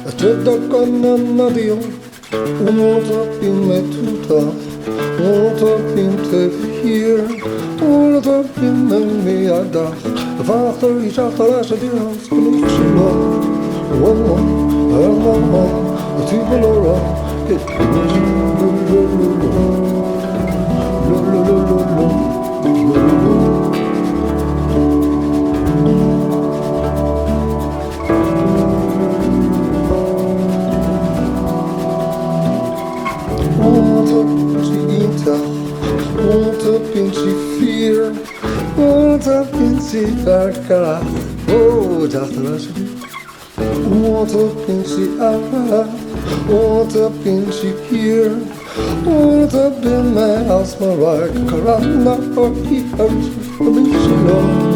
Snodaigh and I, want up in my tuta, want up in te hier, want up in my meada. Vater is achter als het is, genoeg zullen. Het is wel oh, dacht als het want up in she out, want up in she here, want up in my house, my right, Karana or he hurts for me, she long,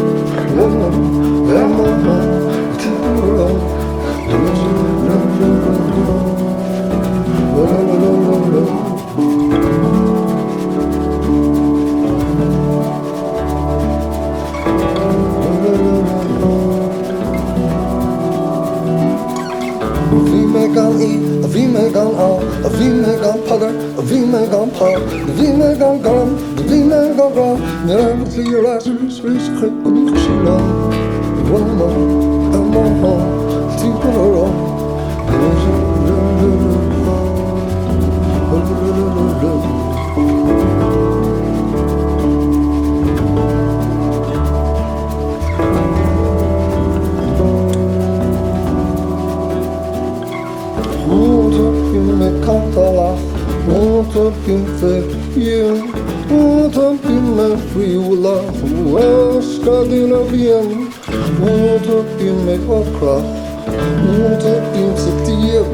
wie mij kan al, wie mij kan pakken, wie mij kan pakken, wie mij kan gaan, wie mij kan gaan. Neer met vier lijstjes, wees ik niet gezien dan. One tien per want up in the year, want up in my free love, well, Scandinavian, want up in my okra, want up in Septier,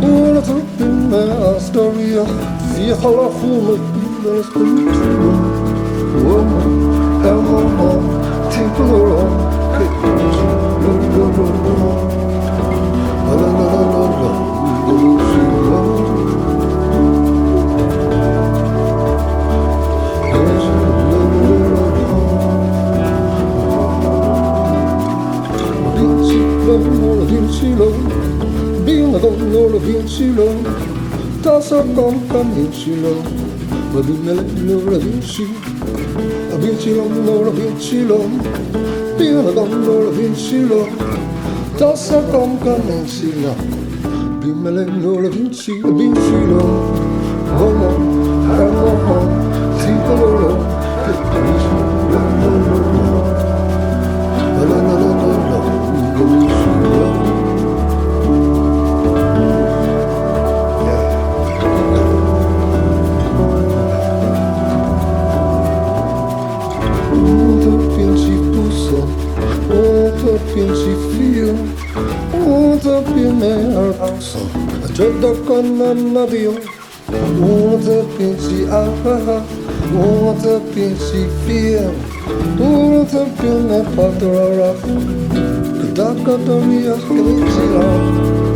want up in my Astoria, vier halafume, there's political, temple around, Being a gold Vinci-lo, that's a Vinci-lo, but being a little Vinci, a Vinci-lo, no Vinci-lo, being a gold Vinci-lo, that's a Vinci-lo, being a little Vinci, a Vinci-lo, Snodaigh and I, want up in she out, want up in she feel, want up in my patrara, Kadaka Doria, can we see